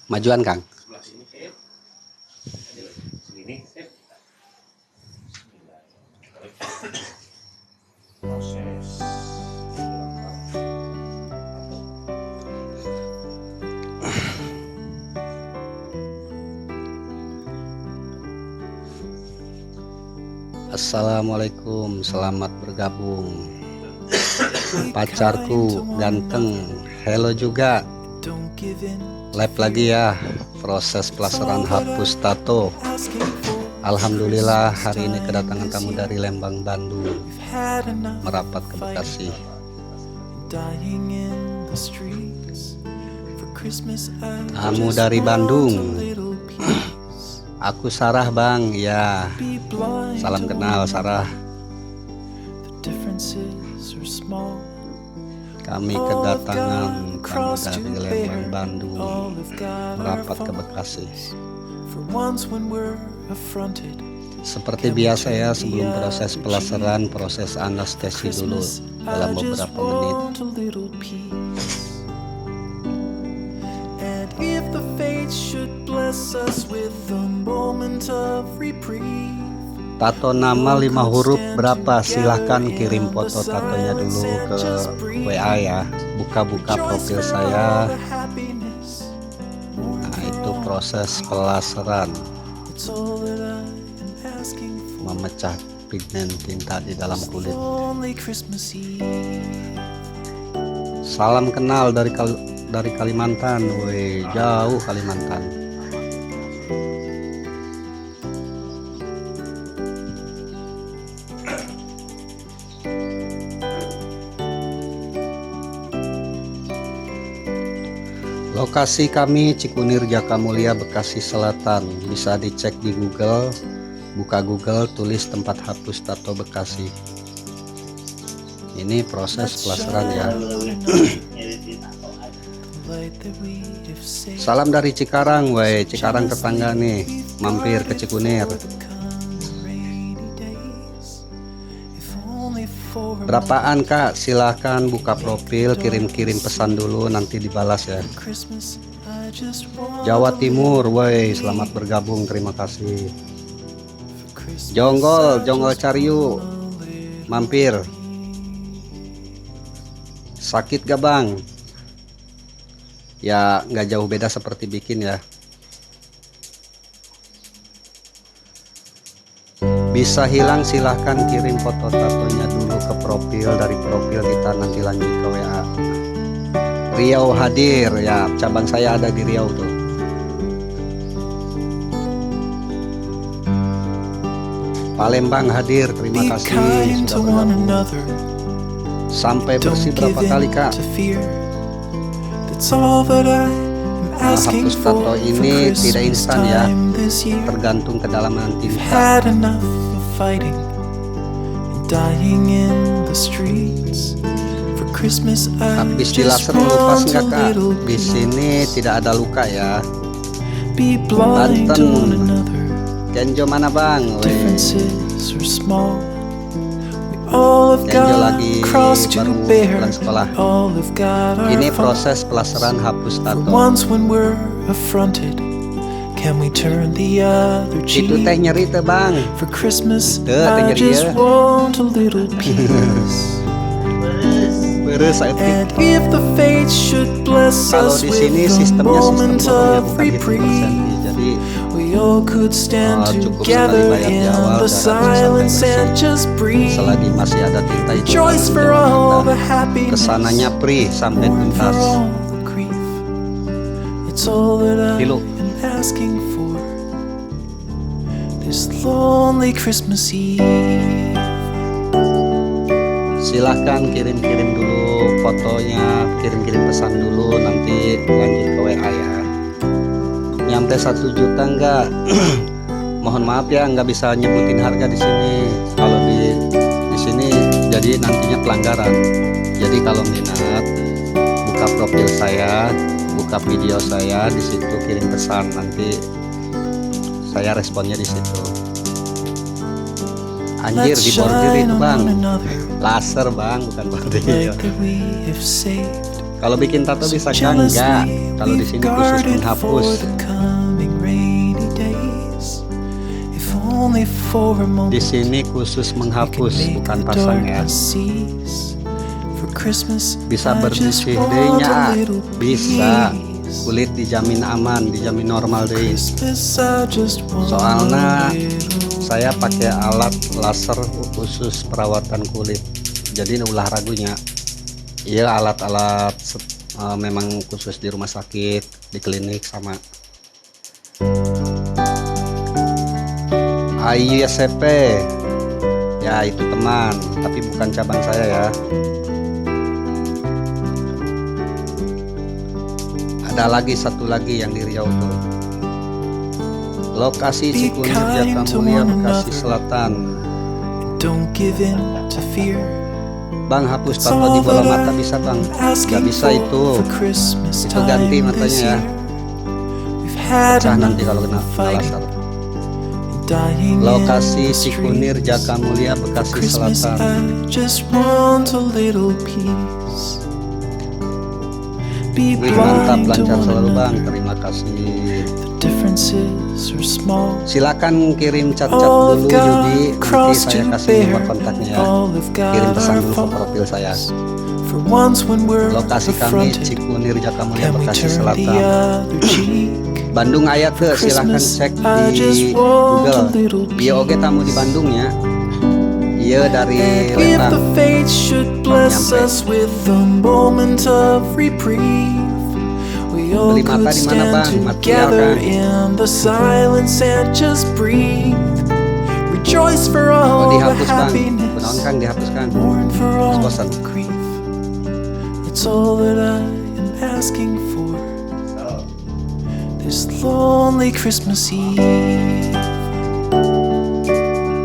Majuan Kang. Sebelah sini sip. Sini sip. Proses. Assalamualaikum, selamat bergabung. Pacarku ganteng, hello juga. Live lagi ya, proses pelasaran hapus tato. Alhamdulillah hari ini kedatangan tamu dari Lembang, Bandung, merapat ke Bekasi. Tamu dari Bandung. Aku Sarah Bang, ya. Salam kenal Sarah. Kami kedatangan tamu dari Lembang, Bandung, merapat ke Bekasi. Seperti biasa ya, sebelum proses pelasaran, proses anestesi dulu dalam beberapa menit. Tato nama 5 huruf berapa? Silahkan kirim foto tatonya dulu ke WA ya. Buka-buka profil saya. Nah, itu proses pelasaran, memecah pigmen tinta di dalam kulit. Salam kenal dari Kalimantan. Woi, jauh Kalimantan. Lokasi kami Cikunir, Jakamulia, Bekasi Selatan. Bisa dicek di Google. Buka Google, tulis tempat hapus tato Bekasi. Ini proses pelasaran ya. Salam dari Cikarang, woi, Cikarang tetangga nih, mampir ke Cikunir. Berapaan Kak? Silahkan buka profil, kirim-kirim pesan dulu, nanti dibalas ya. Jawa Timur, woi, selamat bergabung, terima kasih. Jonggol Cariu, mampir. Sakit gak Bang? Ya nggak jauh beda seperti bikin ya. Bisa hilang silahkan kirim foto tatonya dulu ke profil. Dari profil kita nanti lanjut ke WA. Riau hadir ya, cabang saya ada di Riau tuh. Palembang hadir, terima kasih sudah bergabung. Sampai bersih berapa kali Kak? Hapus tato ini tidak instan ya, tergantung kedalaman tinta. Habis dilaser lepas nggak Kak? Di sini tidak ada luka ya. Banten, Kenjo mana Bang? Kenjo lagi baru pulang sekolah. Ini proses pelasaran hapus tato. Itu teh nyeri teh Bang. Teh nyeri ya. Beres kalau di sini sistemnya sistem potongnya bukan hitung persen. Jadi cukup sekali bayar di awal selagi masih ada tinta itu kesananya free sampai tuntas. Dulu silahkan kirim-kirim dulu fotonya, kirim-kirim pesan dulu, nanti lanjut ke WA ya. Nyampe 1 juta enggak? Mohon maaf ya, nggak bisa nyebutin harga di sini. Kalau di sini jadi nantinya pelanggaran. Jadi kalau minat, buka profil saya, buka video saya, di situ kirim pesan, nanti saya responnya di situ. Anjir, di bordir itu Bang, laser Bang, bukan bordir. Kalau bikin tato bisa kan? Enggak. Kalau di sini khusus menghapus. Di sini khusus menghapus, bukan pasang ya. Bisa bersih dehnya, bisa. Kulit dijamin aman, dijamin normal deh. Soalnya saya pakai alat laser khusus perawatan kulit. Jadi ulah ragunya. Iya, alat-alat memang khusus di rumah sakit, di klinik sama. AISCP ya, itu teman, tapi bukan cabang saya ya. Ada lagi satu lagi yang di Riau tuh. Lokasi Cikunir Jatimulia, Bekasi Selatan. Bang, hapus tato di bola mata bisa bang? Gak bisa itu ganti matanya ya. Pecah nanti kalau kena laser. Lokasi Cikunir Jatimulia, Bekasi Selatan. Wih, mantap, lancar selalu bang, terima kasih. Silakan kirim cat-cat dulu Yudi, nanti saya kasih nomor kontaknya ya. Kirim pesan dulu ke profil saya. Lokasi kami Cikunir Jatimulia, Bekasi Selatan. Bandung aya ke, silahkan cek di Google. Iya oke, tamu di Bandung ya. Iya dari Lembang. Beli mata di mana bang? Material kan? Oh dihapus bang, kenaon kan dihapuskan. Bosan.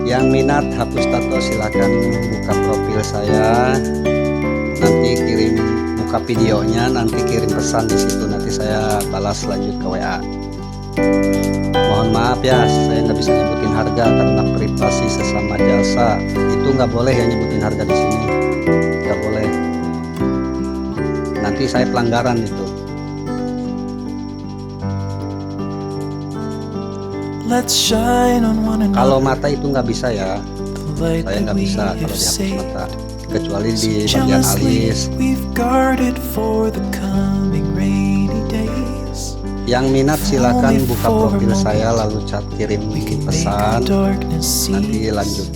Yang minat hapus tato silakan buka profil saya, nanti kirim buka videonya, nanti kirim pesan di situ, nanti saya balas lanjut ke WA. Mohon maaf ya, saya nggak bisa nyebutin harga karena privasi sesama jasa. Itu nggak boleh ya nyebutin harga di sini, nggak boleh. Nanti saya pelanggaran itu. Kalau mata itu nggak bisa ya, saya nggak bisa kalau dihapus mata, kecuali di bagian alis. Yang minat silakan buka profil saya lalu chat kirim pesan, nanti lanjut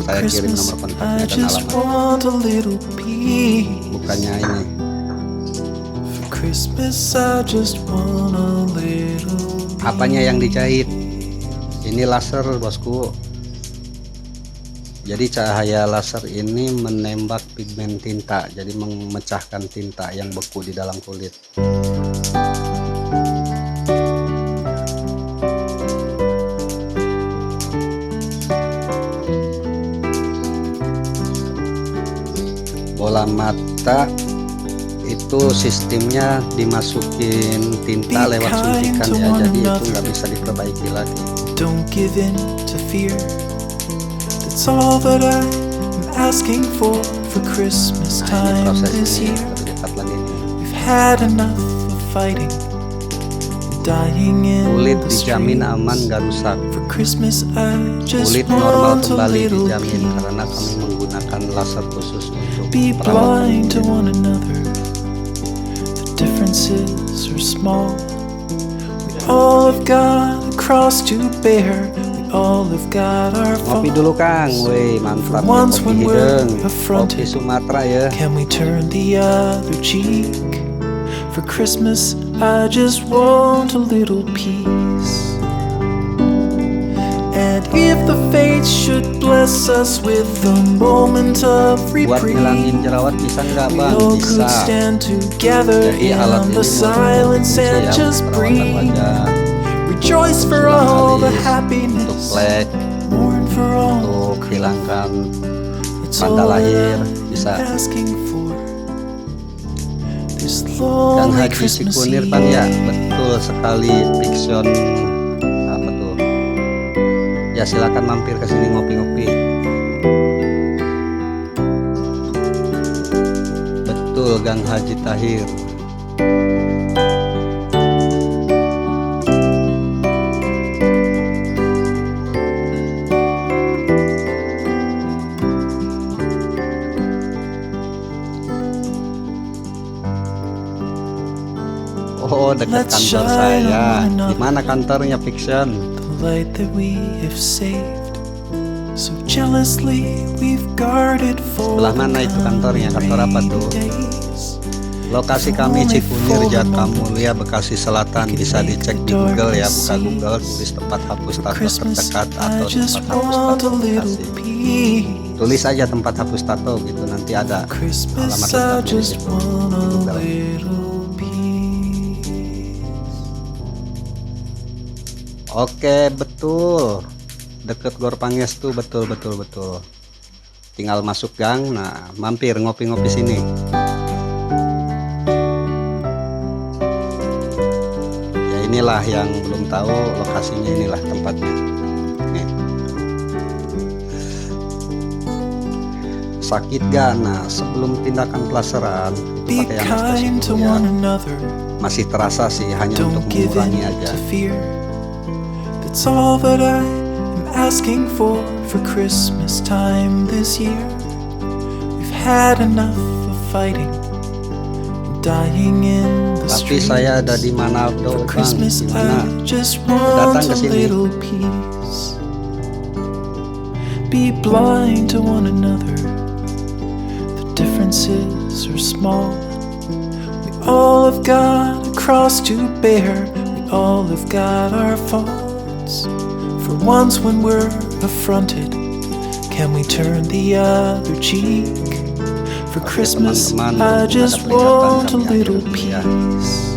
saya kirim nomor kontaknya dan alamat. Bukannya ini. Apanya yang dijahit? Ini laser bosku. Jadi cahaya laser ini menembak pigmen tinta, jadi memecahkan tinta yang beku di dalam kulit. Bola mata itu sistemnya dimasukin tinta lewat suntikan ya, jadi itu nggak bisa diperbaiki lagi. Don't give in to fear. That's all that I'm asking for Christmas time this year. We've had enough of fighting, dying in kulit dijamin aman gak rusak. Kulit normal kembali dijamin karena kami menggunakan laser khusus untuk perawatan kulit. Differences are small. We all have got a cross to bear. We all have got our faults. Ngopi dulu Kang, weh mantap ya, kopi hidung, kopi Sumatera ya. Can we turn the other cheek? For Christmas I just want a little peace. And if the fates should bless us with a moment of reprieve, buat ngilangin jerawat bisa nggak bang? Bisa. Jadi alat ini untuk just breathe. Rejoice for all the happiness, untuk flek, untuk hilangkan tanda lahir bisa. Dan Haji Cikunir bang ya, betul sekali fiction. Ya silakan mampir ke sini ngopi-ngopi. Betul betul Gang Haji Tahir. Oh, dekat kantor saya. Di mana kantornya, Fiction? The light that we have saved, so jealously we've guarded for Sebelah mana itu kantornya? Kantor apa tuh? Lokasi kami Cikunir, Jatimulia, Bekasi Selatan. Bisa dicek di Google ya, buka Google, tulis tempat hapus tato terdekat atau tempat hapus tato Bekasi. Tulis aja tempat hapus tato gitu, nanti ada alamat lengkapnya di situ. Google. Oke, betul. Deket Gor Pangestu, betul. Tinggal masuk gang, nah mampir ngopi-ngopi sini. Ya inilah yang belum tahu lokasinya, inilah tempatnya. Nih. Sakit gak? Nah, sebelum tindakan pelaseran Be pakai yang kind to ya. one another. Masih terasa sih, hanya untuk Don't give in mengurangi aja. to fear. That's all that I am asking for Christmas time this year. We've had enough of fighting and dying in the Tapi streets. saya ada di Manado, For Bang. Christmas Gimana? I just Datang want ke a sini. little peace. Be blind to one another. The differences are small. We all have got a cross to bear. We all have got our faults. For once when we're affronted, can we turn the other cheek? For Christmas I just want a little peace.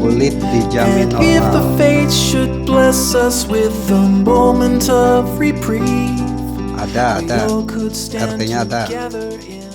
Kulit dijamin And if the orang. fates should bless us with a moment of reprieve, Ada. we all could stand RT-nya ada. together in